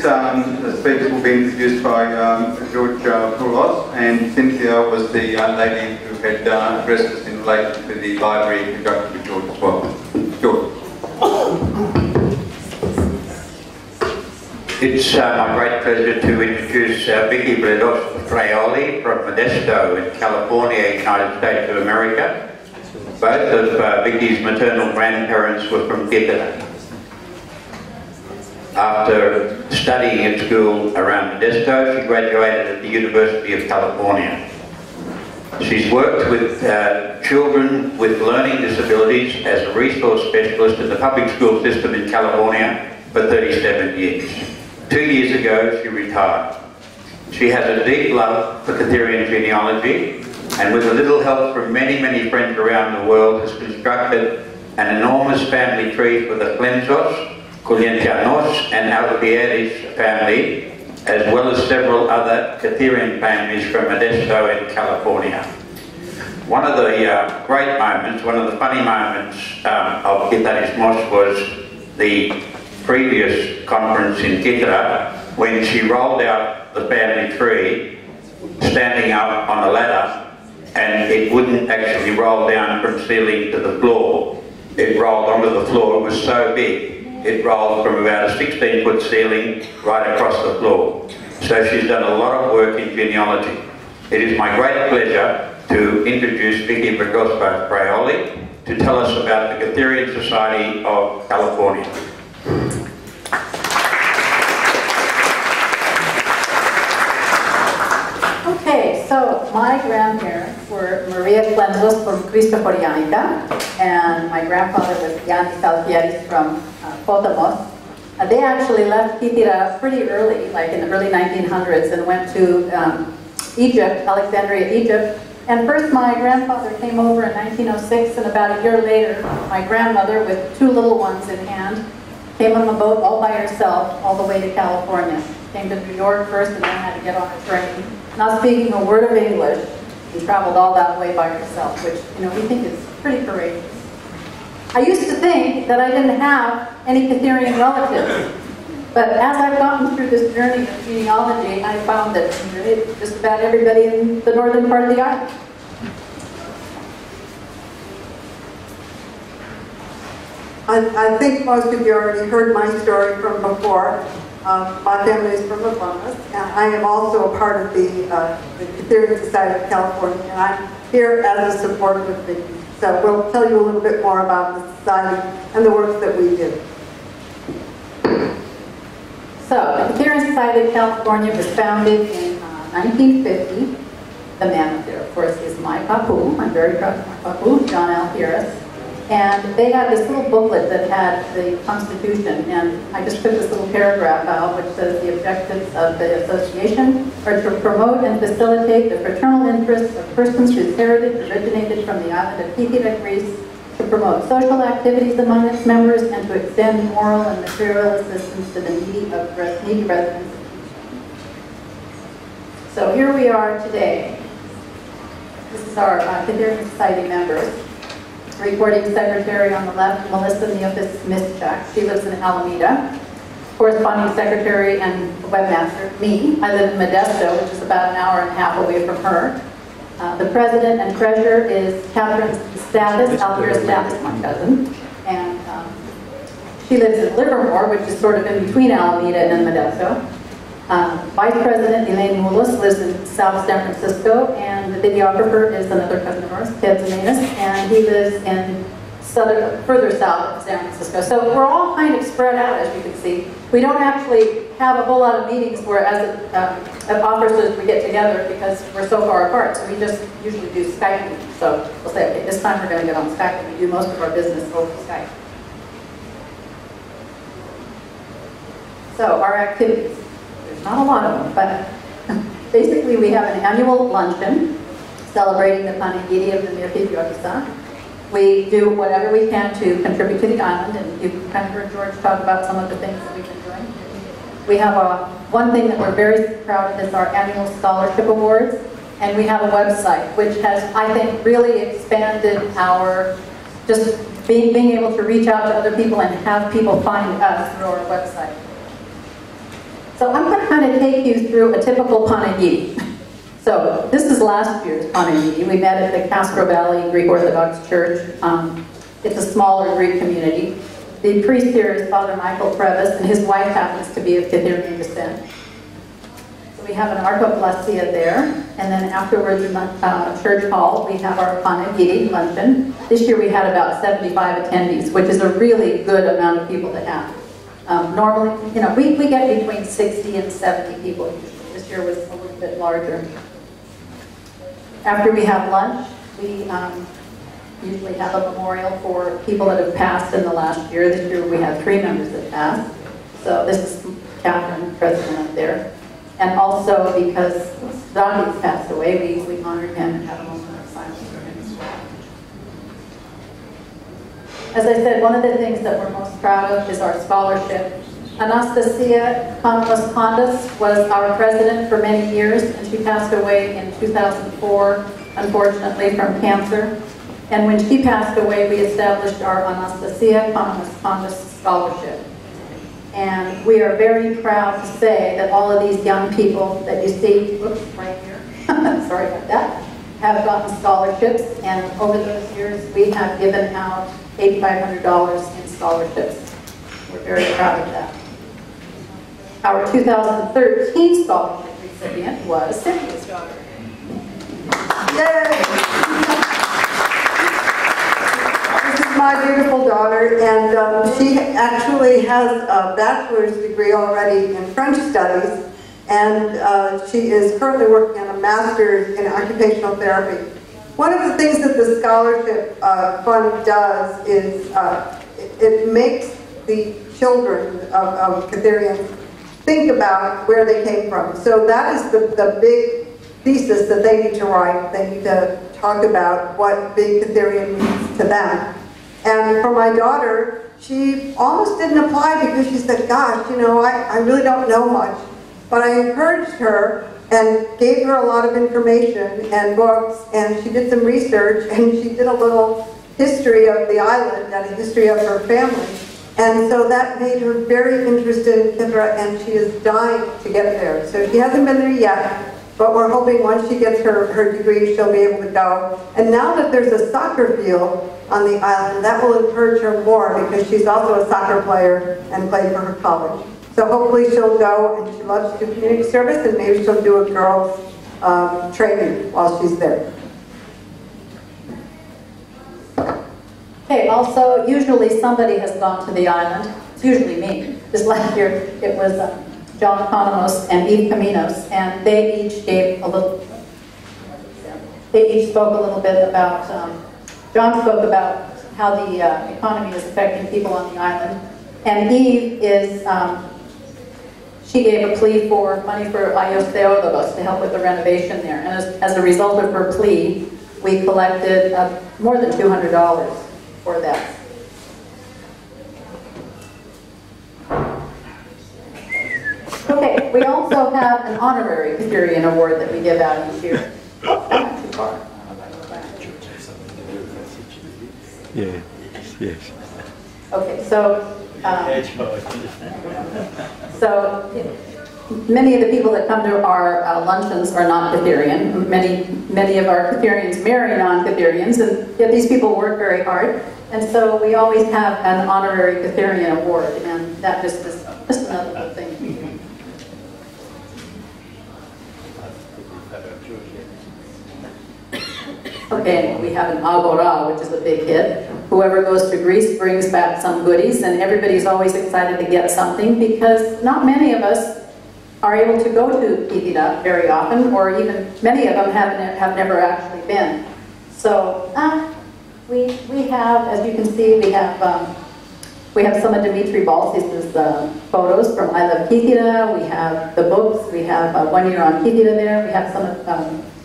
The speakers will be introduced by George Poulos, and Cynthia was the lady who had addressed us in relation to the library conducted with George as well. George. It's my great pleasure to introduce Vicky Fraioli from Modesto in California, United States of America. Both of Vicky's maternal grandparents were from Kythera. After studying at school around Modesto, she graduated at the University of California. She's worked with children with learning disabilities as a resource specialist in the public school system in California for 37 years. 2 years ago, she retired. She has a deep love for Kytherian genealogy, and with a little help from many, many friends around the world, has constructed an enormous family tree for the Kytherianos, Kytherianos and Albieris family, as well as several other Kytherian families from Modesto in California. One of the great moments, one of the funny moments of Kytheraismos was the previous conference in Kythera, when she rolled out the family tree, standing up on a ladder, and it wouldn't actually roll down from ceiling to the floor. It rolled onto the floor. It was so big. It rolled from about a 16-foot ceiling right across the floor. So she's done a lot of work in genealogy. It is my great pleasure to introduce Vicky Fraioli to tell us about the Kytherian Society of California. Okay, so my grandparents were Maria Clemsos from Kytherianica, and my grandfather was Yannis Alfieris from Potamos. They actually left Kythera pretty early, like in the early 1900s, and went to Egypt, Alexandria, Egypt. And first my grandfather came over in 1906, and about a year later, my grandmother, with 2 little ones in hand, came on a boat all by herself all the way to California. Came to New York first and then had to get on a train. Not speaking a word of English, and traveled all that way by herself, which, you know, we think is pretty courageous. I used to think that I didn't have any Kytherian relatives, but as I've gotten through this journey of genealogy, I found that just about everybody in the northern part of the island. I think most of you already heard my story from before. My family is from Potamos, and I am also a part of the Kytherian Society of California, and I'm here as a supporter with Vicky. So we'll tell you a little bit more about the society and the work that we do. So, the Kytherian Society of California was founded in 1950. The man up there, of course, is my papu. I'm very proud of my papu, John Alfieris. And they had this little booklet that had the Constitution, and I just took this little paragraph out, which says the objectives of the association are to promote and facilitate the fraternal interests of persons whose heritage originated from the island of Kythera, Greece, to promote social activities among its members, and to extend moral and material assistance to the needy residents. So here we are today. This is our Kytherian Society members. Recording secretary on the left, Melissa Neofis-Mischak. She lives in Alameda. Corresponding secretary and webmaster, me. I live in Modesto, which is about an hour and a half away from her. The president and treasurer is Catherine Stathis, Alfieris Stathis, my cousin. And she lives in Livermore, which is sort of in between Alameda and Modesto. Vice President Elaine Moulos lives in South San Francisco, and the videographer is another cousin of ours, Ted Zemanis, and he lives in further south of San Francisco. So we're all kind of spread out, as you can see. We don't actually have a whole lot of meetings where, as officers, we get together because we're so far apart. So we just usually do Skype meetings. So we'll say, okay, this time we're going to get on Skype, and we do most of our business over Skype. So our activities. Not a lot of them, but basically we have an annual luncheon celebrating the Panegyri of the Mirkit. We do whatever we can to contribute to the island, and you've kind of heard George talk about some of the things that we've been doing. We have one thing that we're very proud of is our annual scholarship awards, and we have a website which has, I think, really expanded our just being able to reach out to other people and have people find us through our website. So I'm going to kind of take you through a typical Panagidi. So this is last year's Panagidi. We met at the Castro Valley Greek Orthodox Church. It's a smaller Greek community. The priest here is Father Michael Previs, and his wife happens to be of Kytherian descent. So we have an archoblasia there, and then afterwards in the church hall, we have our Panagidi luncheon. This year we had about 75 attendees, which is a really good amount of people to have. Normally, you know, we get between 60 and 70 people usually. This year was a little bit larger. After we have lunch, we usually have a memorial for people that have passed in the last year. This year we had 3 members that passed. So this is Catherine, president up there. And also because Dante passed away, we honored him and had a moment of silence for him. As I said, one of the things that we're most proud of is our scholarship. Anastasia Kondos was our president for many years, and she passed away in 2004, unfortunately, from cancer. And when she passed away, we established our Anastasia Kondos Scholarship. And we are very proud to say that all of these young people that you see, whoops, right here, sorry about that, have gotten scholarships. And over those years, we have given out $8,500 in scholarships. We're very proud of that. Our 2013 scholarship recipient was Cynthia's daughter. Yay! This is my beautiful daughter, and she actually has a bachelor's degree already in French studies, and she is currently working on a master's in occupational therapy. One of the things that the scholarship fund does is it makes the children of Kytherians think about where they came from. So that is the big thesis that they need to write. They need to talk about what being Kytherian means to them. And for my daughter, she almost didn't apply because she said, gosh, you know, I really don't know much. But I encouraged her and gave her a lot of information and books, and she did some research, and she did a little history of the island and a history of her family. And so that made her very interested in Kythera, and she is dying to get there. So she hasn't been there yet, but we're hoping once she gets her degree, she'll be able to go. And now that there's a soccer field on the island, that will encourage her more because she's also a soccer player and played for her college. So hopefully she'll go, and she loves to do community service, and maybe she'll do a girls' training while she's there. Okay, also, usually somebody has gone to the island. It's usually me. This last year, it was John Economos and Eve Caminos, and they each gave a little, they each spoke a little bit about, John spoke about how the economy is affecting people on the island, and Eve is, she gave a plea for money for Ayos Theodogos to help with the renovation there, and as a result of her plea, we collected more than $200 for that. Okay, we also have an honorary Kytherian award that we give out each year. Oh, that went too far. Yeah, yes. Okay, so many of the people that come to our luncheons are not Kytherian. Many of our Kytherians marry non-Kytherians, and yet these people work very hard. And so we always have an honorary Kytherian award, and that just is just another good thing. Okay, we have an agora, which is a big hit. Whoever goes to Greece brings back some goodies, and everybody's always excited to get something because not many of us are able to go to Kythera very often, or even many of them have never actually been. So we have, as you can see, we have some of Dimitri Balsis' photos from I Love Kythera. We have the books. We have 1 year on Kythera there. We have some of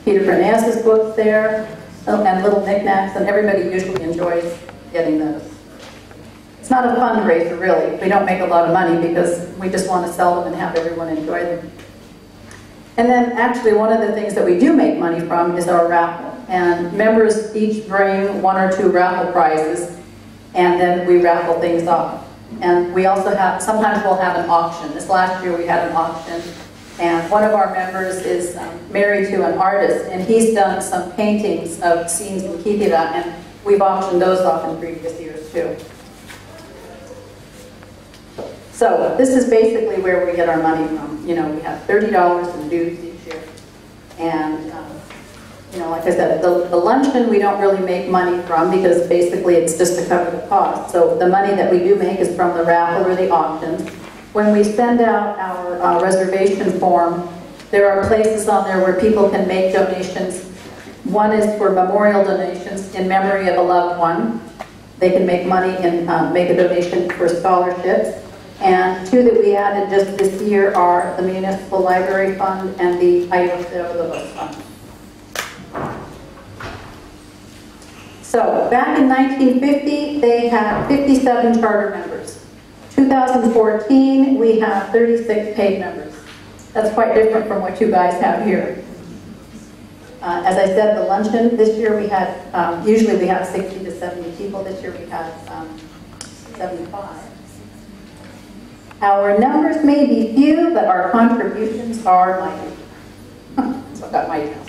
Peter Bernays' books there, and little knickknacks, and everybody usually enjoys getting those. It's not a fundraiser, really. We don't make a lot of money because we just want to sell them and have everyone enjoy them. And then actually one of the things that we do make money from is our raffle. And members each bring 1 or 2 raffle prizes, and then we raffle things off. And we also have, sometimes we'll have an auction. This last year we had an auction, and one of our members is married to an artist, and he's done some paintings of scenes in Kythera, and we've auctioned those off in previous years too. So this is basically where we get our money from. You know, we have $30 in dues each year. And, you know, like I said, the luncheon we don't really make money from because basically it's just to cover the cost. So the money that we do make is from the raffle or the auctions. When we send out our reservation form, there are places on there where people can make donations. One is for memorial donations in memory of a loved one. They can make money and make a donation for scholarships. And two that we added just this year are the Municipal Library Fund and the Kytherian Fund. So back in 1950, they had 57 charter members. 2014, we have 36 paid members. That's quite different from what you guys have here. As I said, the luncheon this year we had, usually we have 60 to 70 people. This year we had 75. Our numbers may be few, but our contributions are mighty. So I got mighty now.